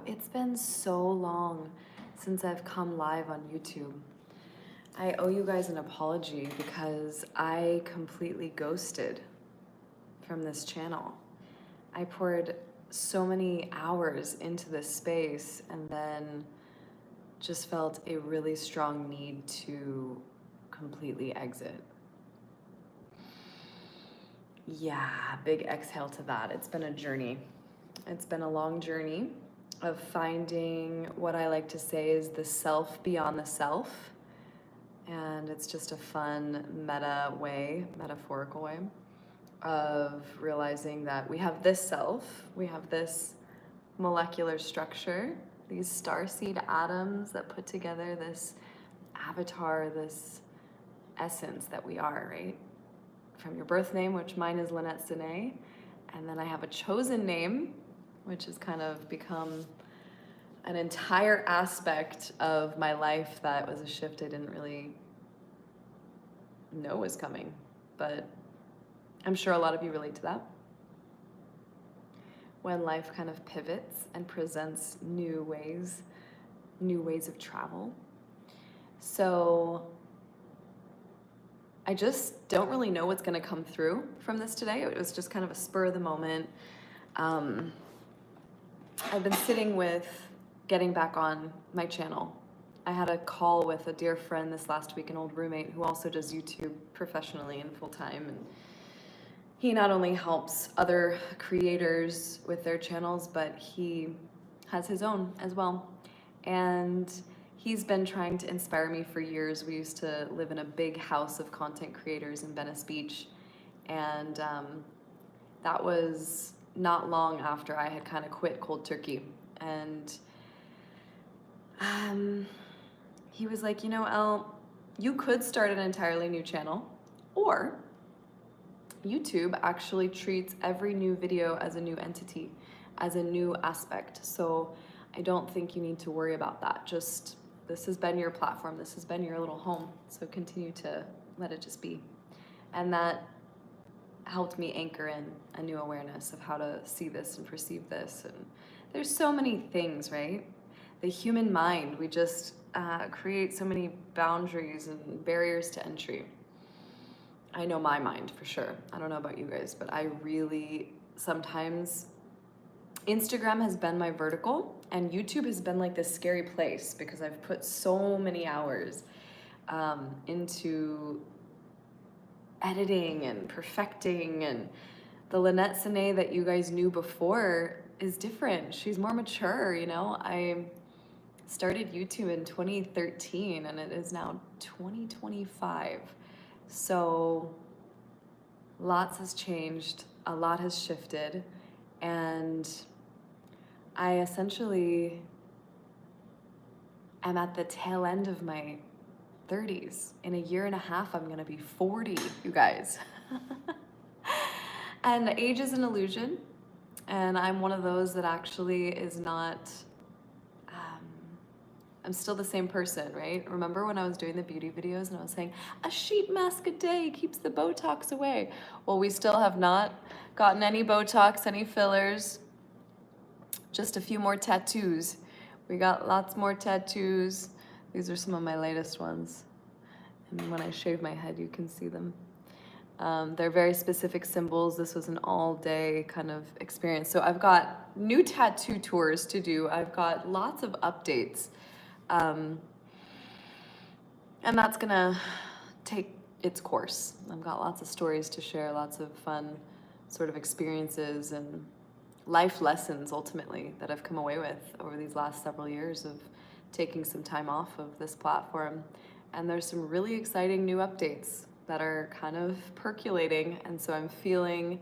It's been so long since I've come live on YouTube. I owe you guys an apology because I completely ghosted from this channel. I poured so many hours into this space and then just felt a really strong need to completely exit. Yeah, big exhale to that. It's been a journey. It's been a long journey of finding what I like to say is the self beyond the self. And it's just a fun metaphorical way of realizing that we have this self, we have this molecular structure, these starseed atoms that put together this avatar, this essence that we are, right? From your birth name, which mine is Lynette, and then I have a chosen name, which has kind of become an entire aspect of my life that was a shift I didn't really know was coming, but I'm sure a lot of you relate to that. When life kind of pivots and presents new ways of travel. So I just don't really know what's going to come through from this today. It was just kind of a spur of the moment. I've been sitting with getting back on my channel. I had a call with a dear friend this last week, an old roommate who also does YouTube professionally and full time. And he not only helps other creators with their channels, but he has his own as well. And he's been trying to inspire me for years. We used to live in a big house of content creators in Venice Beach. And that was not long after I had kind of quit cold turkey. And he was like, you know, Elle, you could start an entirely new channel, or YouTube actually treats every new video as a new entity, as a new aspect. So I don't think you need to worry about that. Just, this has been your platform, this has been your little home, so continue to let it just be. And that helped me anchor in a new awareness of how to see this and perceive this. And there's so many things, right? The human mind, we just create so many boundaries and barriers to entry. I know my mind for sure. I don't know about you guys, but I really sometimes, Instagram has been my vertical and YouTube has been like this scary place because I've put so many hours into editing and perfecting, and the Lynette that you guys knew before is different. She's more mature, you know? I started YouTube in 2013 and it is now 2025. So lots has changed, a lot has shifted, and I essentially am at the tail end of my 30s. In a year and a half, I'm gonna be 40, you guys. And age is an illusion, and I'm one of those that actually is not, I'm still the same person, right? Remember when I was doing the beauty videos and I was saying, a sheet mask a day keeps the Botox away? Well, we still have not gotten any Botox, any fillers, just a few more tattoos. We got lots more tattoos. These are some of my latest ones. And when I shave my head, you can see them. They're very specific symbols. This was an all-day kind of experience. So I've got new tattoo tours to do. I've got lots of updates. And that's gonna take its course. I've got lots of stories to share, lots of fun sort of experiences and life lessons ultimately that I've come away with over these last several years of taking some time off of this platform. And there's some really exciting new updates that are kind of percolating. And so I'm feeling,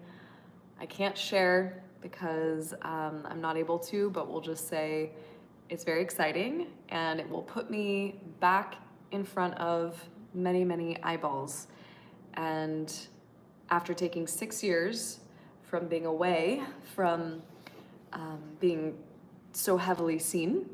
I can't share because I'm not able to, but we'll just say it's very exciting and it will put me back in front of many, many eyeballs. And after taking 6 years from being away, from being so heavily seen,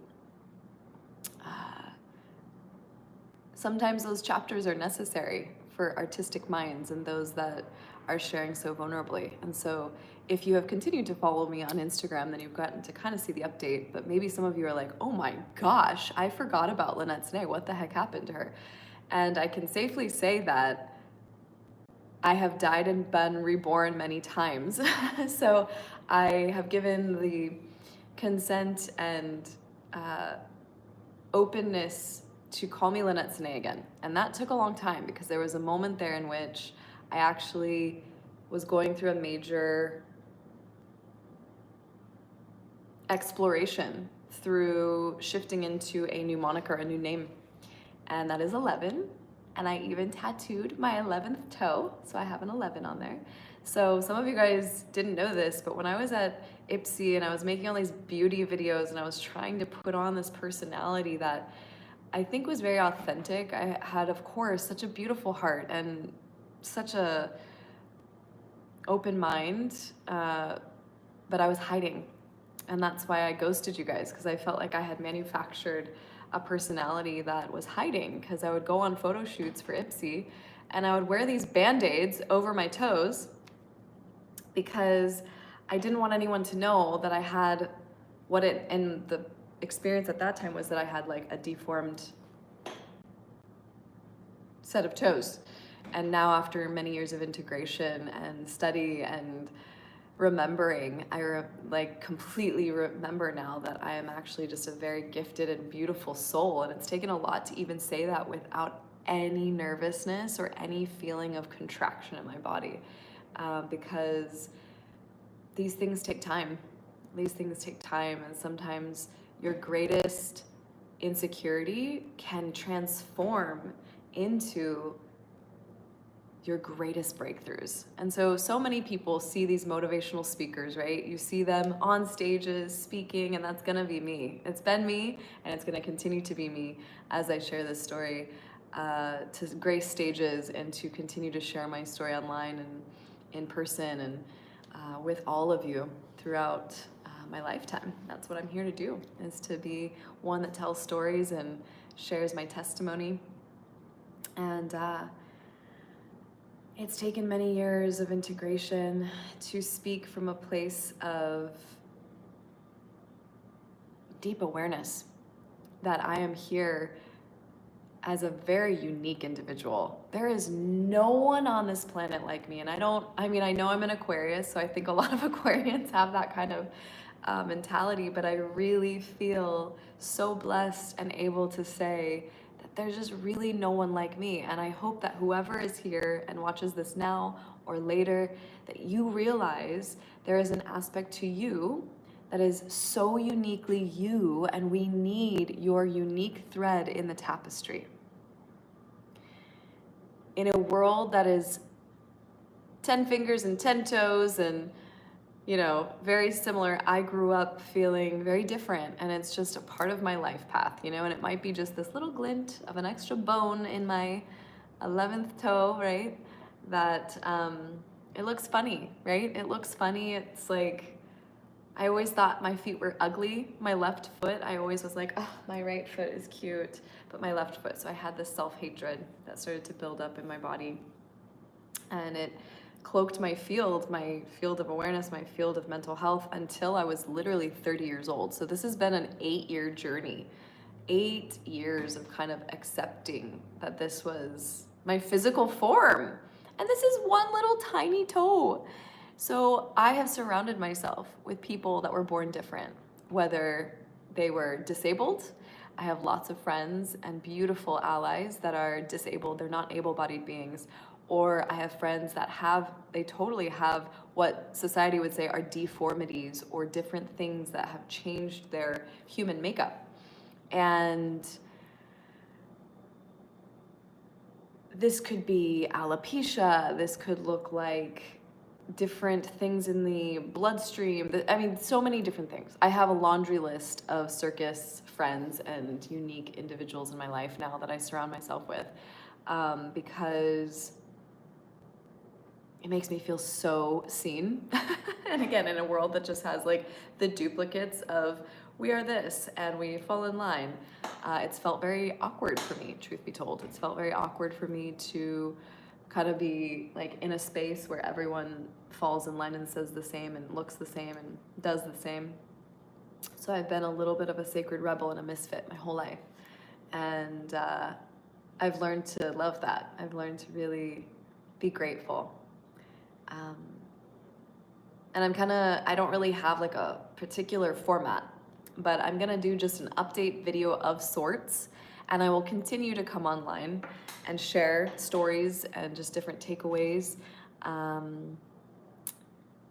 sometimes those chapters are necessary for artistic minds and those that are sharing so vulnerably. And so if you have continued to follow me on Instagram, then you've gotten to kind of see the update. But maybe some of you are like, oh my gosh, I forgot about Lynette today. What the heck happened to her? And I can safely say that I have died and been reborn many times. So I have given the consent and openness to call me Lynette Sine again. And that took a long time because there was a moment there in which I actually was going through a major exploration through shifting into a new moniker, a new name. And that is 11. And I even tattooed my 11th toe. So I have an 11 on there. So some of you guys didn't know this, but when I was at Ipsy and I was making all these beauty videos and I was trying to put on this personality that I think was very authentic, I had, of course, such a beautiful heart and such a open mind, but I was hiding. And that's why I ghosted you guys, because I felt like I had manufactured a personality that was hiding, because I would go on photo shoots for Ipsy and I would wear these band-aids over my toes because I didn't want anyone to know that I had and the experience at that time was that I had like a deformed set of toes. And now after many years of integration and study and remembering, I completely remember now that I am actually just a very gifted and beautiful soul. And it's taken a lot to even say that without any nervousness or any feeling of contraction in my body, because these things take time. These things take time, and sometimes your greatest insecurity can transform into your greatest breakthroughs. And so many people see these motivational speakers, right? You see them on stages speaking, and that's gonna be me. It's been me, and it's gonna continue to be me as I share this story to grace stages and to continue to share my story online and in person and with all of you throughout my lifetime. That's what I'm here to do, is to be one that tells stories and shares my testimony. And it's taken many years of integration to speak from a place of deep awareness that I am here as a very unique individual. There is no one on this planet like me. And I know I'm an Aquarius, so I think a lot of Aquarians have that kind of mentality, but I really feel so blessed and able to say that there's just really no one like me. And I hope that whoever is here and watches this now or later, that you realize there is an aspect to you that is so uniquely you, and we need your unique thread in the tapestry. In a world that is 10 fingers and 10 toes and, very similar, I grew up feeling very different, and it's just a part of my life path, and it might be just this little glint of an extra bone in my 11th toe, right? That it looks funny, right? It looks funny. It's like, I always thought my feet were ugly. My left foot, I always was like, oh, my right foot is cute, but my left foot. So I had this self-hatred that started to build up in my body, and it cloaked my field of awareness, my field of mental health, until I was literally 30 years old. So this has been an 8-year journey, 8 years of kind of accepting that this was my physical form. And this is one little tiny toe. So I have surrounded myself with people that were born different, whether they were disabled. I have lots of friends and beautiful allies that are disabled. They're not able-bodied beings. Or I have friends that they totally have what society would say are deformities or different things that have changed their human makeup. And this could be alopecia. This could look like different things in the bloodstream. So many different things. I have a laundry list of circus friends and unique individuals in my life now that I surround myself with, because it makes me feel so seen. And again, in a world that just has like the duplicates of we are this and we fall in line, it's felt very awkward for me, truth be told. It's felt very awkward for me to kind of be like in a space where everyone falls in line and says the same and looks the same and does the same. So I've been a little bit of a sacred rebel and a misfit my whole life. And I've learned to love that. I've learned to really be grateful. And I don't really have like a particular format, but I'm gonna do just an update video of sorts, and I will continue to come online and share stories and just different takeaways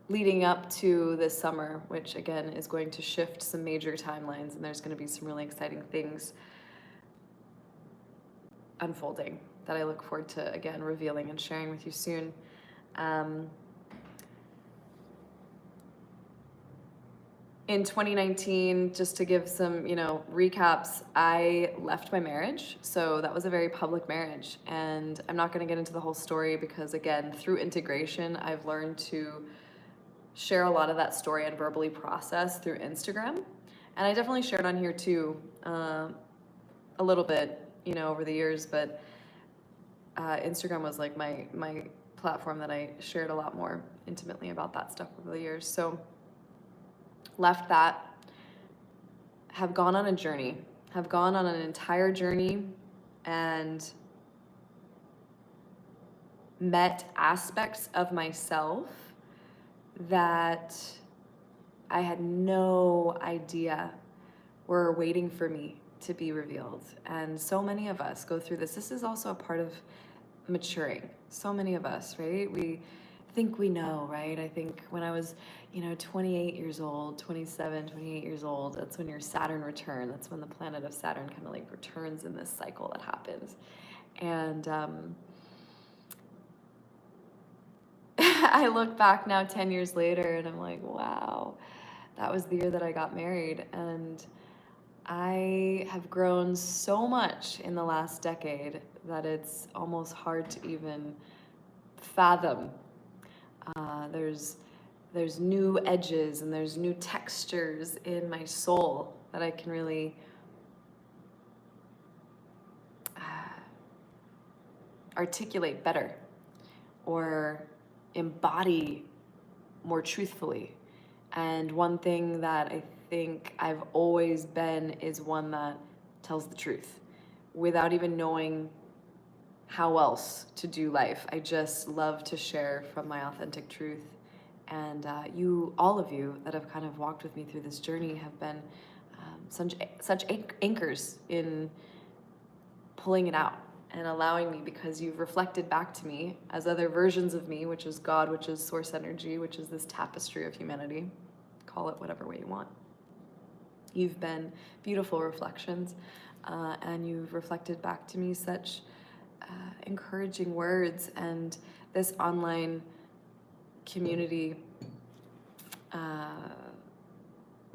leading up to this summer, which again is going to shift some major timelines, and there's gonna be some really exciting things unfolding that I look forward to, again, revealing and sharing with you soon. In 2019, just to give some, recaps, I left my marriage. So that was a very public marriage. And I'm not going to get into the whole story because, again, through integration, I've learned to share a lot of that story and verbally process through Instagram. And I definitely shared on here too, a little bit, over the years. But Instagram was like my platform that I shared a lot more intimately about that stuff over the years. So left that, have gone on a journey, have gone on an entire journey and met aspects of myself that I had no idea were waiting for me to be revealed. And so many of us go through this. This is also a part of maturing. So many of us, right? We think we know, right? I think when I was, 28 years old, 27, 28 years old, that's when your Saturn return. That's when the planet of Saturn kind of like returns in this cycle that happens. And I look back now 10 years later and I'm like, wow, that was the year that I got married. And I have grown so much in the last decade that it's almost hard to even fathom. There's new edges and there's new textures in my soul that I can really articulate better or embody more truthfully. And one thing that I think I've always been is one that tells the truth without even knowing how else to do life. I just love to share from my authentic truth. And all of you that have kind of walked with me through this journey have been such anchors in pulling it out and allowing me, because you've reflected back to me as other versions of me, which is God, which is source energy, which is this tapestry of humanity. Call it whatever way you want. You've been beautiful reflections, and you've reflected back to me such encouraging words, and this online community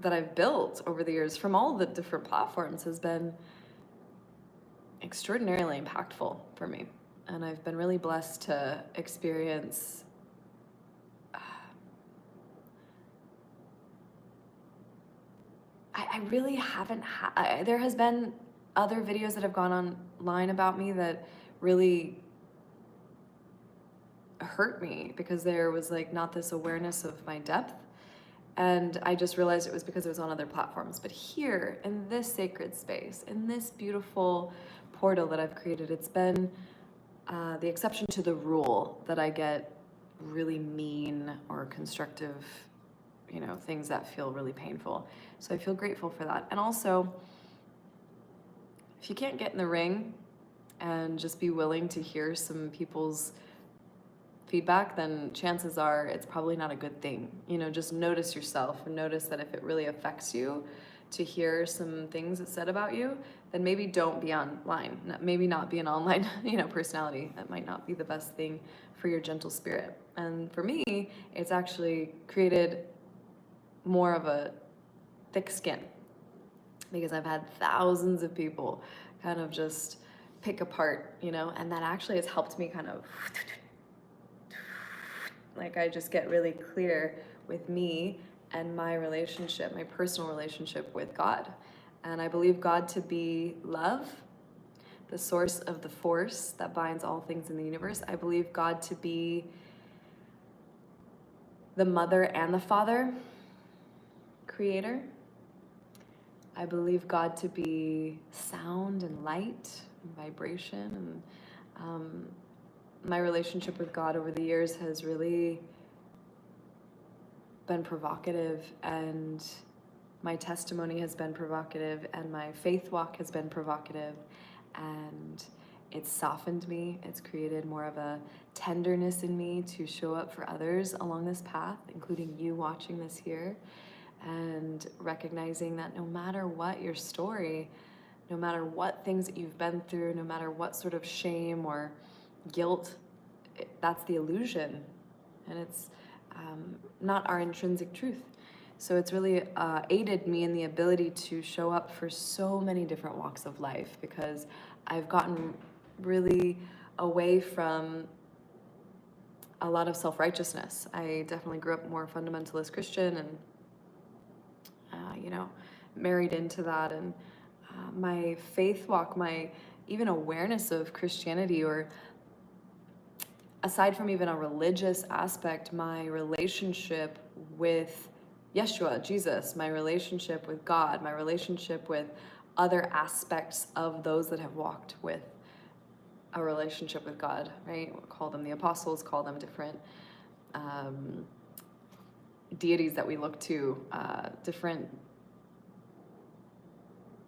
that I've built over the years from all the different platforms has been extraordinarily impactful for me. And I've been really blessed to experience I really haven't there has been other videos that have gone online about me that really hurt me because there was like not this awareness of my depth. And I just realized it was because it was on other platforms. But here in this sacred space, in this beautiful portal that I've created, it's been the exception to the rule that I get really mean or constructive, things that feel really painful. So I feel grateful for that. And also, if you can't get in the ring and just be willing to hear some people's feedback, then chances are it's probably not a good thing. Just notice yourself and notice that if it really affects you to hear some things that's said about you, then maybe don't be online. Maybe not be an online, personality. That might not be the best thing for your gentle spirit. And for me, it's actually created more of a thick skin because I've had thousands of people kind of just pick apart, and that actually has helped me kind of like I just get really clear with me and my relationship, my personal relationship with God. And I believe God to be love, the source of the force that binds all things in the universe. I believe God to be the mother and the father creator. I believe God to be sound and light and vibration. And my relationship with God over the years has really been provocative, and my testimony has been provocative, and my faith walk has been provocative, and it's softened me. It's created more of a tenderness in me to show up for others along this path, including you watching this here, and recognizing that no matter what your story, no matter what things that you've been through, no matter what sort of shame or guilt, that's the illusion, and it's not our intrinsic truth. So it's really aided me in the ability to show up for so many different walks of life, because I've gotten really away from a lot of self-righteousness. I definitely grew up more fundamentalist Christian, and married into that, and my faith walk, my even awareness of Christianity, or aside from even a religious aspect, my relationship with Yeshua, Jesus, my relationship with God, my relationship with other aspects of those that have walked with a relationship with God, right? We'll call them the apostles, call them different deities that we look to, different,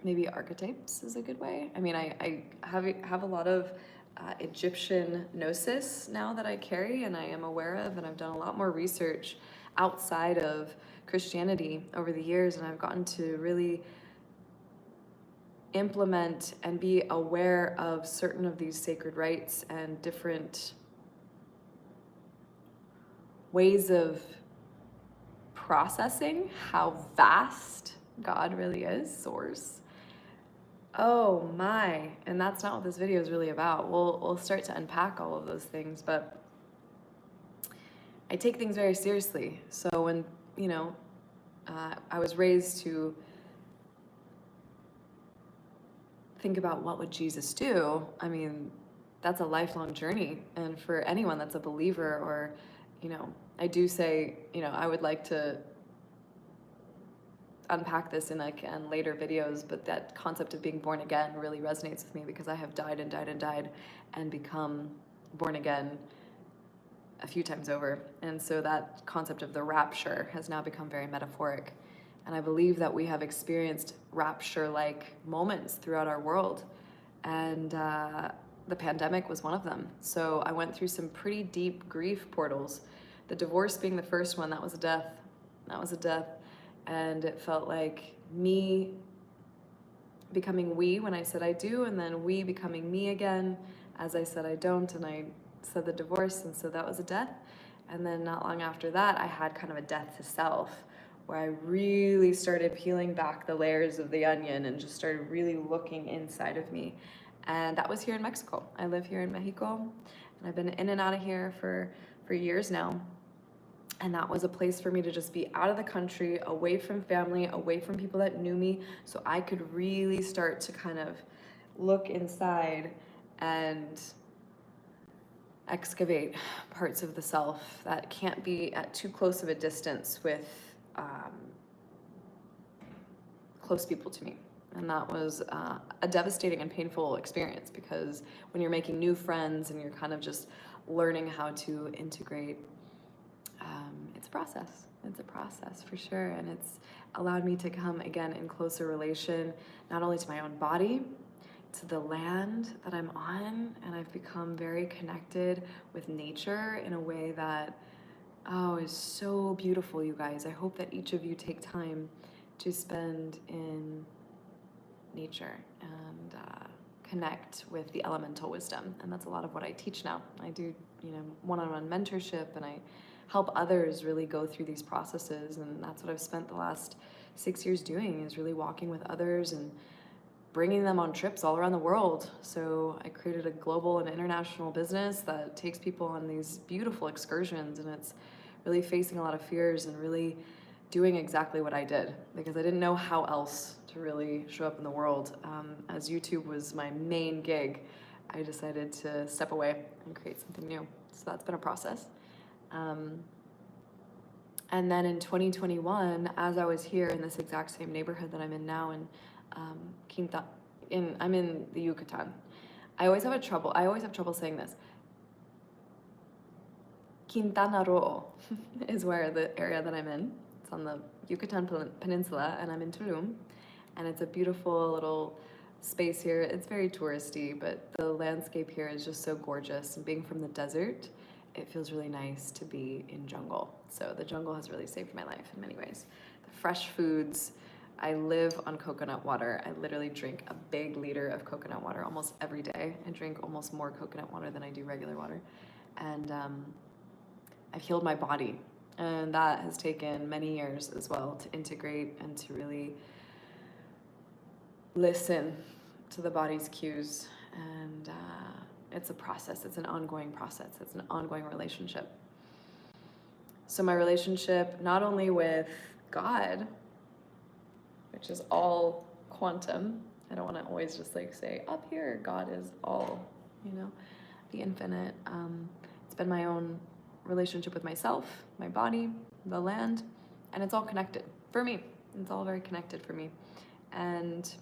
maybe archetypes is a good way. I mean, I have a lot of Egyptian gnosis now that I carry and I am aware of, and I've done a lot more research outside of Christianity over the years, and I've gotten to really implement and be aware of certain of these sacred rites and different ways of processing how vast God really is, source. Oh my, and that's not what this video is really about. We'll start to unpack all of those things, but I take things very seriously. So when, I was raised to think about what would Jesus do, I mean, that's a lifelong journey. And for anyone that's a believer, or, I do say, I would like to unpack this in later videos, but that concept of being born again really resonates with me, because I have died and died and died and become born again a few times over. And so that concept of the rapture has now become very metaphoric. And I believe that we have experienced rapture-like moments throughout our world. And the pandemic was one of them. So I went through some pretty deep grief portals. The divorce being the first one, that was a death. That was a death. And it felt like me becoming we when I said I do, and then we becoming me again as I said I don't, and I said the divorce, and so that was a death. And then not long after that, I had kind of a death to self, where I really started peeling back the layers of the onion and just started really looking inside of me. And that was here in Mexico. I live here in Mexico, and I've been in and out of here for years now. And that was a place for me to just be out of the country, away from family, away from people that knew me, so I could really start to kind of look inside and excavate parts of the self that can't be at too close of a distance with close people to me. And that was a devastating and painful experience, because when you're making new friends and you're kind of just learning how to integrate, it's a process. It's a process for sure. And it's allowed me to come again in closer relation, not only to my own body, to the land that I'm on, and I've become very connected with nature in a way that, is so beautiful, you guys. I hope that each of you take time to spend in nature and connect with the elemental wisdom. And that's a lot of what I teach now. I do, one-on-one mentorship, and I help others really go through these processes. And that's what I've spent the last 6 years doing, is really walking with others and bringing them on trips all around the world. So I created a global and international business that takes people on these beautiful excursions, and it's really facing a lot of fears and really doing exactly what I did, because I didn't know how else to really show up in the world. As YouTube was my main gig, I decided to step away and create something new. So that's been a process. And then in 2021, as I was here in this exact same neighborhood that I'm in now, in Quinta, I'm in the Yucatan. I always have trouble saying this. Quintana Roo is where the area that I'm in. It's on the Yucatan Peninsula, and I'm in Tulum. And it's a beautiful little space here. It's very touristy, but the landscape here is just so gorgeous. And being from the desert, it feels really nice to be in jungle. So the jungle has really saved my life in many ways. The fresh foods, I live on coconut water. I literally drink a big liter of coconut water almost every day. I drink almost more coconut water than I do regular water. And I've healed my body. And that has taken many years as well to integrate and to really listen to the body's cues. And it's a process. It's an ongoing process. It's an ongoing relationship. So my relationship, not only with God, which is all quantum. I don't want to always just like say up here, God is all, the infinite. It's been my own relationship with myself, my body, the land, and it's all connected for me. It's all very connected for me. And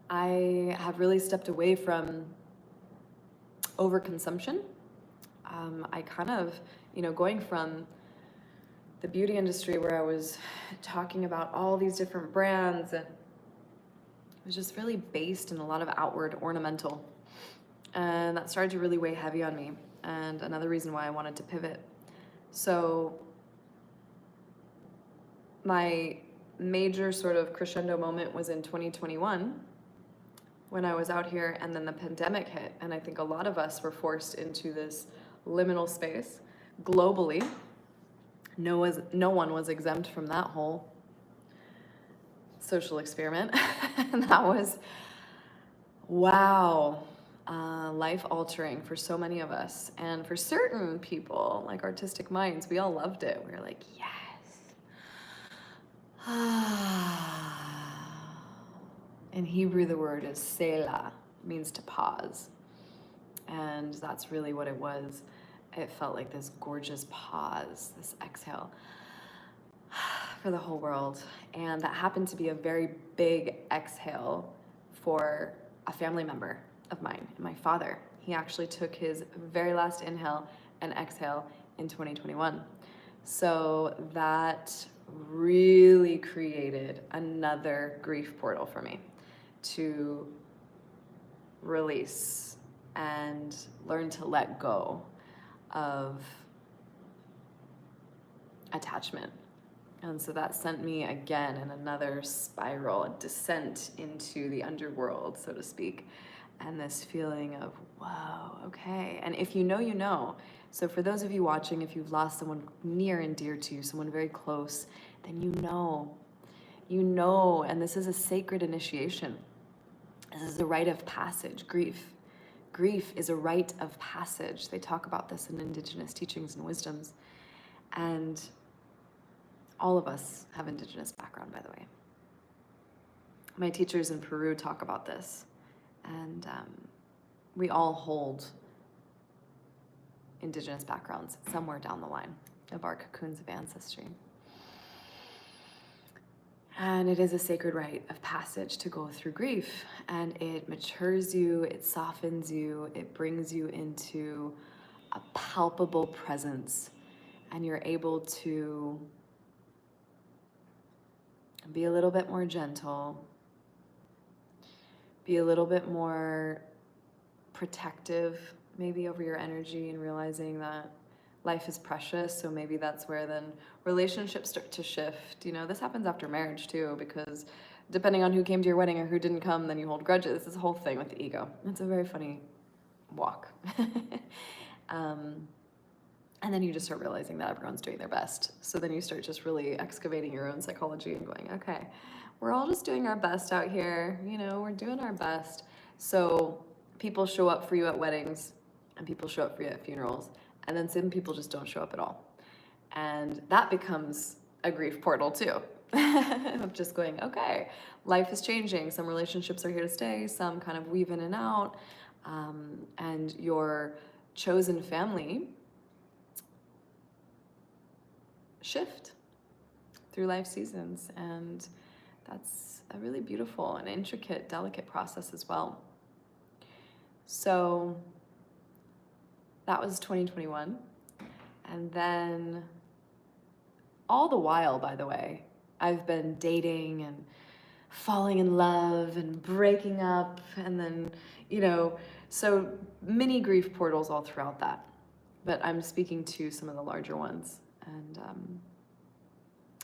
I have really stepped away from overconsumption. I kind of, going from the beauty industry where I was talking about all these different brands, and it was just really based in a lot of outward ornamental. And that started to really weigh heavy on me. And another reason why I wanted to pivot. So my major sort of crescendo moment was in 2021 when I was out here, and then the pandemic hit. And I think a lot of us were forced into this liminal space globally. No one was exempt from that whole social experiment. And that was, wow, life-altering for so many of us. And for certain people, like artistic minds, we all loved it. We were like, yes. In Hebrew, the word is selah, means to pause. And that's really what it was. It felt like this gorgeous pause, this exhale for the whole world. And that happened to be a very big exhale for a family member of mine, my father. He actually took his very last inhale and exhale in 2021. So that really created another grief portal for me to release and learn to let go of attachment. And so that sent me again in another spiral, a descent into the underworld, so to speak. And this feeling of, whoa, okay. And if you know, you know. So for those of you watching, if you've lost someone near and dear to you, someone very close, then you know, and this is a sacred initiation. This is a rite of passage, grief. Grief is a rite of passage. They talk about this in indigenous teachings and wisdoms. And all of us have indigenous background, by the way. My teachers in Peru talk about this. And we all hold indigenous backgrounds somewhere down the line of our cocoons of ancestry. And it is a sacred rite of passage to go through grief. And it matures you, it softens you, it brings you into a palpable presence. And you're able to be a little bit more gentle, be a little bit more protective maybe over your energy, and realizing that life is precious. So maybe that's where then relationships start to shift. This happens after marriage too, because depending on who came to your wedding or who didn't come, then you hold grudges. This whole thing with the ego. It's a very funny walk. And then you just start realizing that everyone's doing their best. So then you start just really excavating your own psychology and going, okay, we're all just doing our best out here. We're doing our best. So people show up for you at weddings, and people show up for you at funerals. And then some people just don't show up at all. And that becomes a grief portal too. Of just going, okay, life is changing. Some relationships are here to stay, some kind of weave in and out. And your chosen family shift through life seasons. And that's a really beautiful and intricate, delicate process as well. So that was 2021. And then all the while, by the way, I've been dating and falling in love and breaking up, and then, so many grief portals all throughout that. But I'm speaking to some of the larger ones. And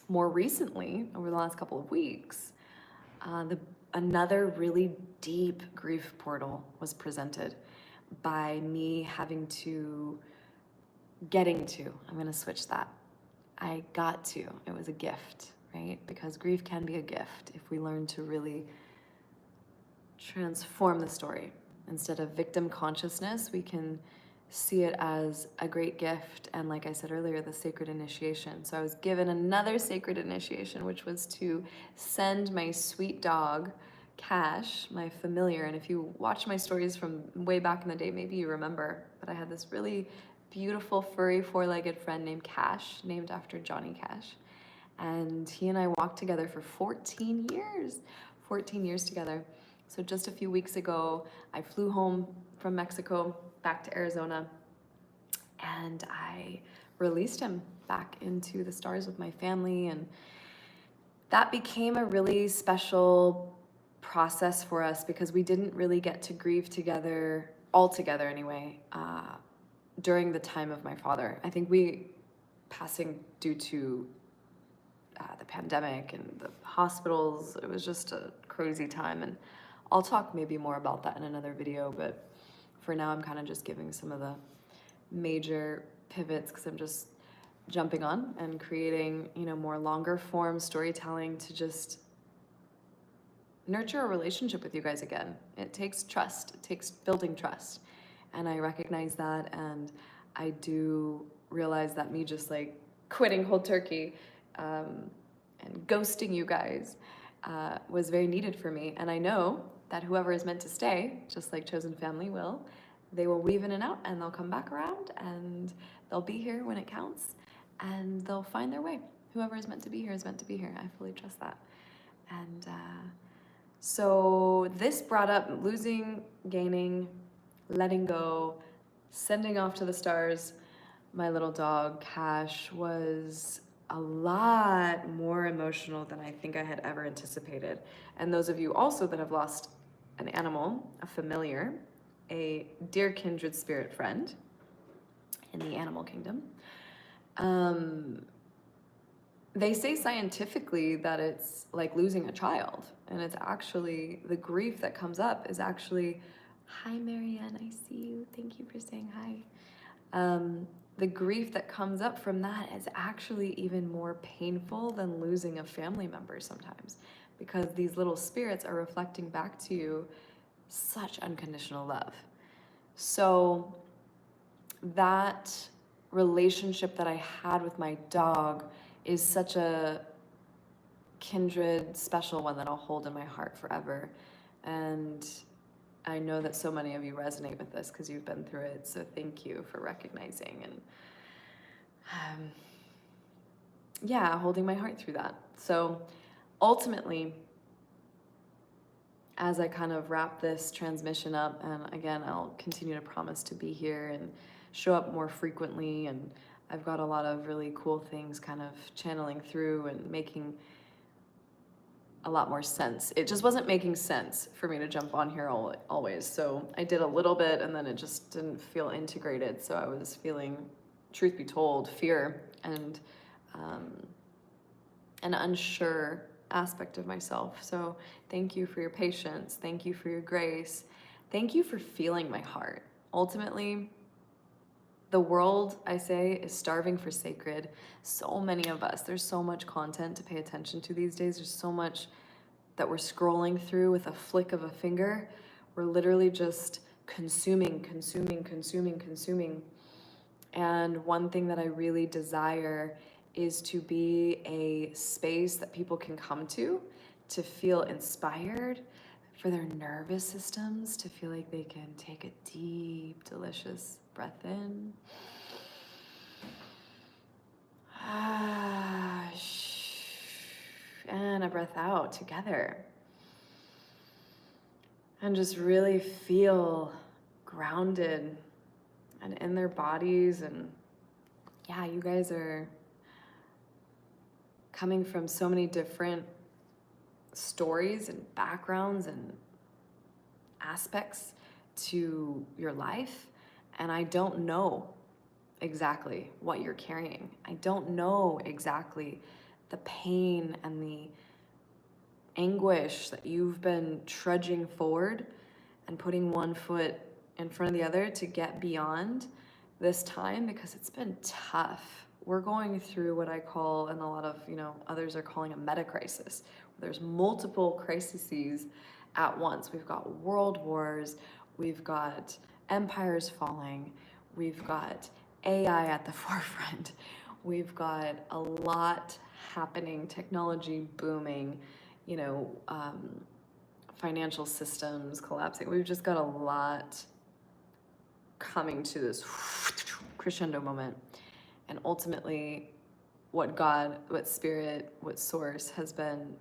more recently, over the last couple of weeks, another really deep grief portal was presented by me I'm going to switch that. It was a gift, right? Because grief can be a gift if we learn to really transform the story. Instead of victim consciousness, we can see it as a great gift. And like I said earlier, the sacred initiation. So I was given another sacred initiation, which was to send my sweet dog, Cash, my familiar. And if you watch my stories from way back in the day, maybe you remember, but I had this really beautiful furry four-legged friend named Cash, named after Johnny Cash. And he and I walked together for 14 years together. So just a few weeks ago, I flew home from Mexico back to Arizona, and I released him back into the stars with my family. And that became a really special process for us because we didn't really get to grieve together, all together anyway, during the time of my father. I think we passing due to the pandemic and the hospitals, it was just a crazy time. And I'll talk maybe more about that in another video, but for now I'm kind of just giving some of the major pivots because I'm just jumping on and creating, more longer form storytelling to just nurture a relationship with you guys again. It takes trust, it takes building trust. And I recognize that, and I do realize that me just like quitting cold turkey and ghosting you guys was very needed for me. And I know that whoever is meant to stay, just like chosen family will, they will weave in and out, and they'll come back around, and they'll be here when it counts, and they'll find their way. Whoever is meant to be here is meant to be here. I fully trust that. And so this brought up losing, gaining, letting go, sending off to the stars. My little dog, Cash, was a lot more emotional than I think I had ever anticipated. And those of you also that have lost an animal, a familiar, a dear kindred spirit friend in the animal kingdom, they say scientifically that it's like losing a child. And it's actually, the grief that comes up is actually, hi Marianne, I see you, thank you for saying hi. The grief that comes up from that is actually even more painful than losing a family member sometimes, because these little spirits are reflecting back to you such unconditional love. So that relationship that I had with my dog is such a kindred, special one that I'll hold in my heart forever. And I know that so many of you resonate with this because you've been through it. So thank you for recognizing and holding my heart through that. So ultimately, as I kind of wrap this transmission up, and again, I'll continue to promise to be here and show up more frequently, and I've got a lot of really cool things kind of channeling through and making a lot more sense. It just wasn't making sense for me to jump on here always. So I did a little bit, and then it just didn't feel integrated. So I was feeling, truth be told, fear and an unsure aspect of myself. So thank you for your patience. Thank you for your grace. Thank you for feeling my heart. Ultimately, the world, I say, is starving for sacred. So many of us, there's so much content to pay attention to these days. There's so much that we're scrolling through with a flick of a finger. We're literally just consuming. And one thing that I really desire is to be a space that people can come to feel inspired, for their nervous systems to feel like they can take a deep, delicious breath in. And a breath out together. And just really feel grounded and in their bodies. And yeah, you guys are coming from so many different stories and backgrounds and aspects to your life. And I don't know exactly what you're carrying. I don't know exactly the pain and the anguish that you've been trudging forward and putting one foot in front of the other to get beyond this time, because it's been tough. We're going through what I call, and a lot of, others are calling a meta crisis. There's multiple crises at once. We've got world wars, we've got empires falling, we've got AI at the forefront, we've got a lot happening, technology booming, financial systems collapsing. We've just got a lot coming to this crescendo moment. And ultimately, what God, what Spirit, what Source has been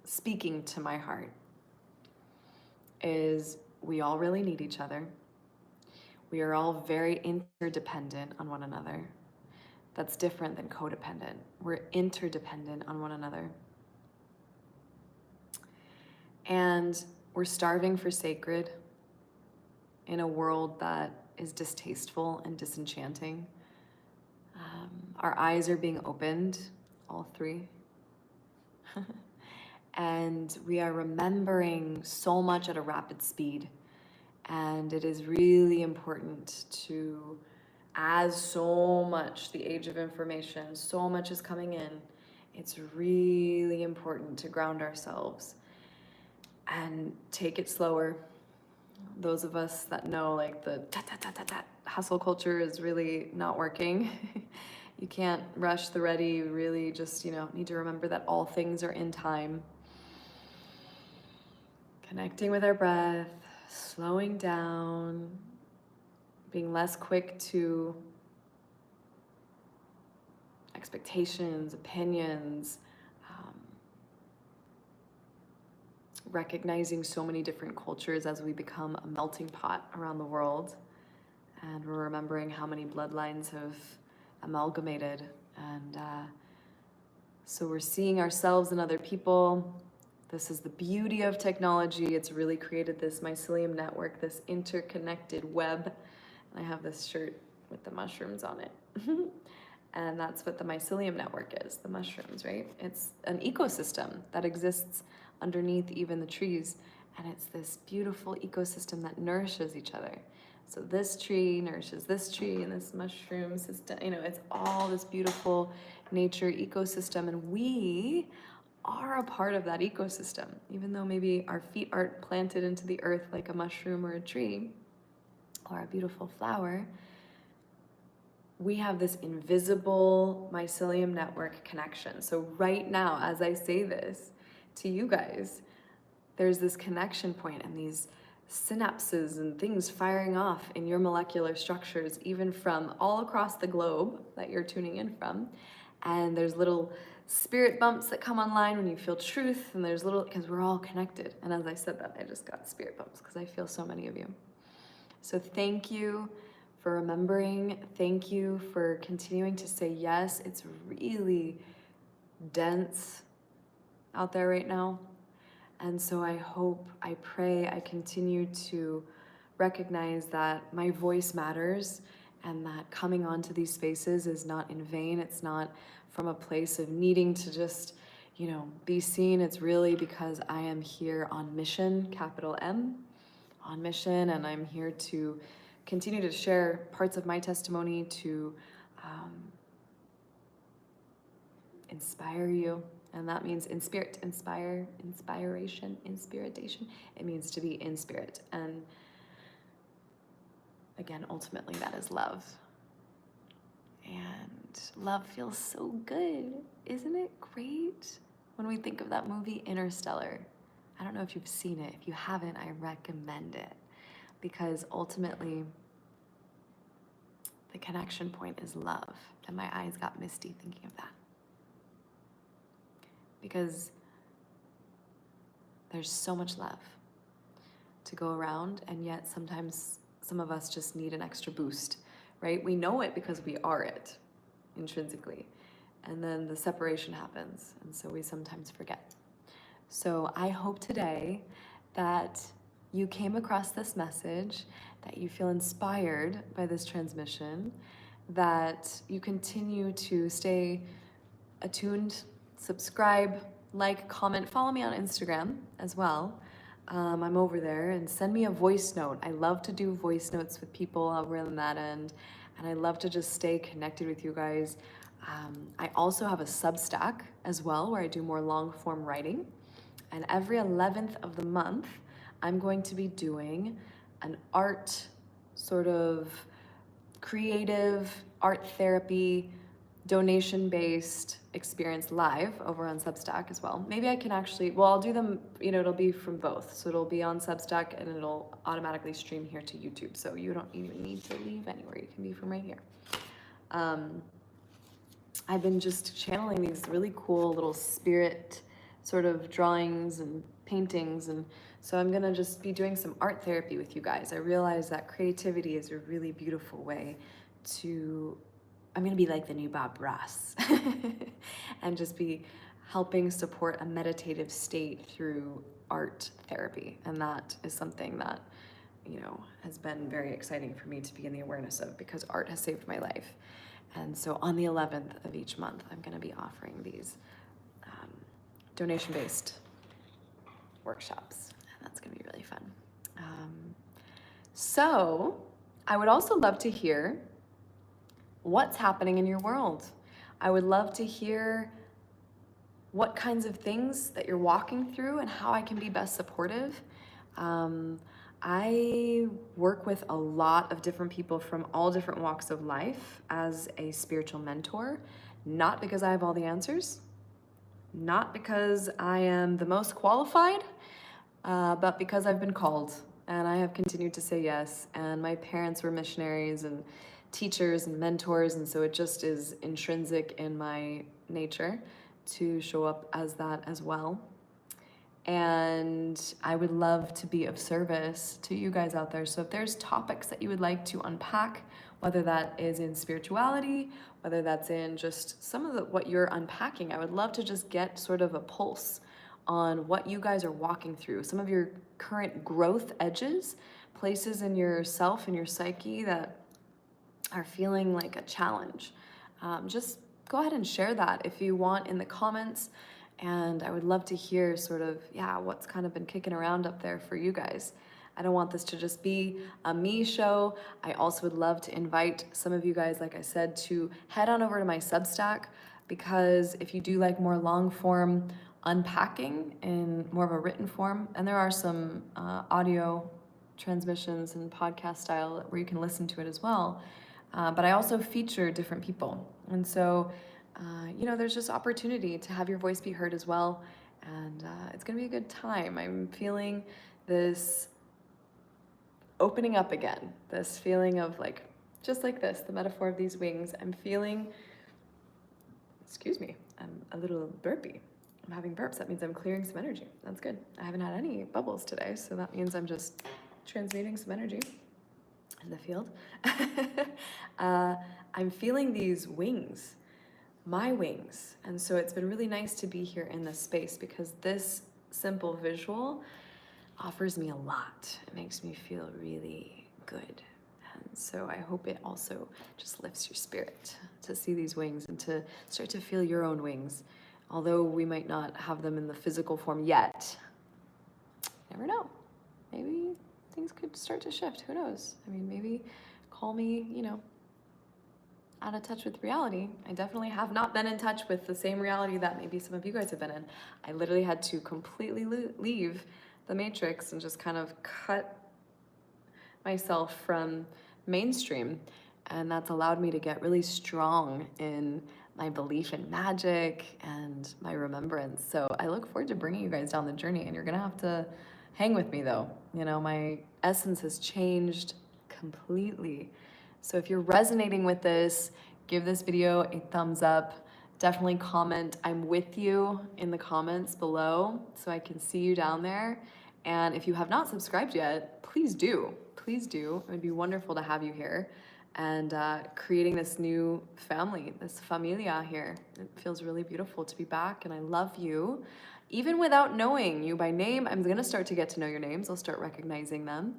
speaking to my heart is we all really need each other. We are all very interdependent on one another. That's different than codependent. We're interdependent on one another. And we're starving for sacred in a world that is distasteful and disenchanting. Our eyes are being opened, all three. And we are remembering so much at a rapid speed. And it is really important to, as so much, the age of information, so much is coming in, it's really important to ground ourselves and take it slower. Those of us that know, like, the hustle culture is really not working. You can't rush the ready. You really just, need to remember that all things are in time. Connecting with our breath, slowing down, being less quick to expectations, opinions, recognizing so many different cultures as we become a melting pot around the world. And we're remembering how many bloodlines have amalgamated. And so we're seeing ourselves and other people. This is the beauty of technology. It's really created this mycelium network, this interconnected web. And I have this shirt with the mushrooms on it. And that's what the mycelium network is, the mushrooms, right? It's an ecosystem that exists underneath even the trees. And it's this beautiful ecosystem that nourishes each other. So this tree nourishes this tree, and this mushroom system, it's all this beautiful nature ecosystem. And we are a part of that ecosystem, even though maybe our feet aren't planted into the earth like a mushroom or a tree or a beautiful flower. We have this invisible mycelium network connection. So right now, as I say this to you guys, there's this connection point and these synapses and things firing off in your molecular structures, even from all across the globe that you're tuning in from. And there's little spirit bumps that come online when you feel truth, and there's little, because we're all connected. And as I said that, I just got spirit bumps because I feel so many of you. So thank you for remembering. Thank you for continuing to say yes. It's really dense out there right now. And so I hope, I pray, I continue to recognize that my voice matters, and that coming onto these spaces is not in vain. It's not from a place of needing to just, be seen. It's really because I am here on mission, capital M, on mission, and I'm here to continue to share parts of my testimony to inspire you. And that means in spirit, inspire, inspiration, inspiration. It means to be in spirit. And again, ultimately that is love. And love feels so good. Isn't it great? When we think of that movie Interstellar, I don't know if you've seen it. If you haven't, I recommend it, because ultimately the connection point is love. And my eyes got misty thinking of that. Because there's so much love to go around, and yet sometimes some of us just need an extra boost, right? We know it because we are it intrinsically. And then the separation happens, and so we sometimes forget. So I hope today that you came across this message, that you feel inspired by this transmission, that you continue to stay attuned, subscribe, like, comment, follow me on Instagram as well. I'm over there, and send me a voice note. I love to do voice notes with people over on that end, and I love to just stay connected with you guys. I also have a Substack as well, where I do more long form writing. And every 11th of the month, I'm going to be doing an art, sort of creative art therapy, donation-based experience live over on Substack as well. Maybe I can actually, well, I'll do them, it'll be from both. So it'll be on Substack, and it'll automatically stream here to YouTube. So you don't even need to leave anywhere. You can be from right here. I've been just channeling these really cool little spirit sort of drawings and paintings, and so I'm gonna just be doing some art therapy with you guys. I realize that creativity is a really beautiful way to, I'm gonna be like the new Bob Ross and just be helping support a meditative state through art therapy. And that is something that, has been very exciting for me to be in the awareness of, because art has saved my life. And so on the 11th of each month, I'm gonna be offering these donation-based workshops, and that's gonna be really fun. So I would also love to hear what's happening in your world. I would love to hear what kinds of things that you're walking through and how I can be best supportive. I work with a lot of different people from all different walks of life as a spiritual mentor, not because I have all the answers, not because I am the most qualified, but because I've been called, and I have continued to say yes. And my parents were missionaries and teachers and mentors, and so it just is intrinsic in my nature to show up as that as well. And I would love to be of service to you guys out there. So if there's topics that you would like to unpack, whether that is in spirituality, whether that's in just some of what you're unpacking, I would love to just get sort of a pulse on what you guys are walking through, some of your current growth edges, places in yourself and your psyche that are feeling like a challenge. Just go ahead and share that if you want in the comments. And I would love to hear sort of, what's kind of been kicking around up there for you guys. I don't want this to just be a me show. I also would love to invite some of you guys, like I said, to head on over to my Substack, because if you do like more long form unpacking in more of a written form, and there are some audio transmissions and podcast style where you can listen to it as well. But I also feature different people. And so, there's just opportunity to have your voice be heard as well. And it's gonna be a good time. I'm feeling this opening up again, this feeling of like, just like this, the metaphor of these wings. I'm feeling, excuse me, I'm a little burpy. I'm having burps. That means I'm clearing some energy. That's good. I haven't had any bubbles today, so that means I'm just transmuting some energy in the field. I'm feeling these wings, my wings. And so it's been really nice to be here in this space, because this simple visual offers me a lot. It makes me feel really good. And so I hope it also just lifts your spirit to see these wings and to start to feel your own wings. Although we might not have them in the physical form yet, never know. Maybe things could start to shift. Who knows? I mean, maybe call me, out of touch with reality. I definitely have not been in touch with the same reality that maybe some of you guys have been in. I literally had to completely leave the matrix and just kind of cut myself from mainstream. And that's allowed me to get really strong in my belief in magic and my remembrance. So I look forward to bringing you guys down the journey, and you're gonna have to hang with me though. You know, my essence has changed completely. So if you're resonating with this, give this video a thumbs up. Definitely comment "I'm with you" in the comments below so I can see you down there. And if you have not subscribed yet, please do. Please do. It would be wonderful to have you here and creating this new family, this familia here. It feels really beautiful to be back, and I love you. Even without knowing you by name, I'm gonna start to get to know your names. I'll start recognizing them.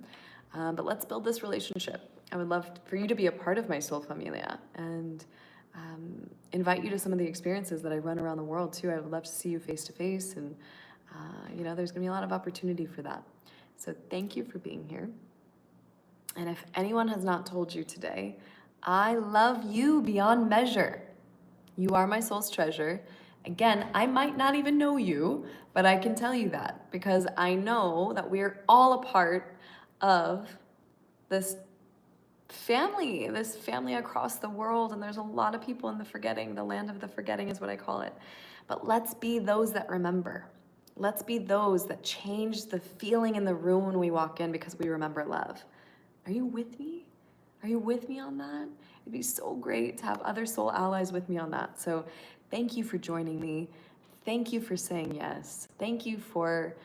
But let's build this relationship. I would love for you to be a part of my soul familia, and invite you to some of the experiences that I run around the world too. I would love to see you face to face, and you know, there's gonna be a lot of opportunity for that. So thank you for being here. And if anyone has not told you today, I love you beyond measure. You are my soul's treasure. Again, I might not even know you, but I can tell you that because I know that we're all a part of this family across the world, and there's a lot of people in the forgetting. The land of the forgetting is what I call it. But let's be those that remember. Let's be those that change the feeling in the room when we walk in because we remember love. Are you with me? Are you with me on that? It'd be so great to have other soul allies with me on that. So thank you for joining me. Thank you for saying yes. Thank you for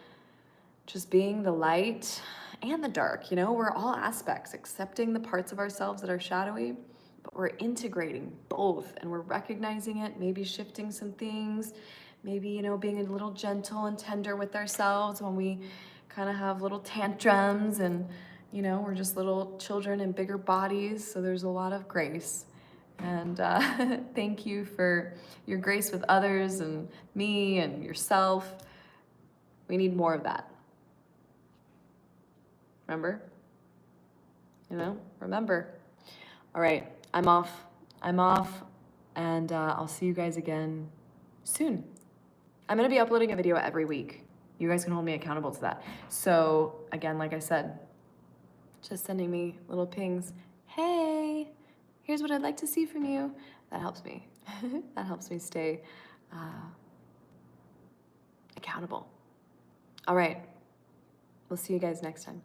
just being the light and the dark. You know, we're all aspects, accepting the parts of ourselves that are shadowy, but we're integrating both, and we're recognizing it, maybe shifting some things, maybe, you know, being a little gentle and tender with ourselves when we kind of have little tantrums, and you know, we're just little children in bigger bodies, so there's a lot of grace. And thank you for your grace with others and me and yourself. We need more of that. Remember? You know, remember. All right, I'm off. And I'll see you guys again soon. I'm gonna be uploading a video every week. You guys can hold me accountable to that. So again, like I said, just sending me little pings. Hey, here's what I'd like to see from you. That helps me. That helps me stay accountable. All right, we'll see you guys next time.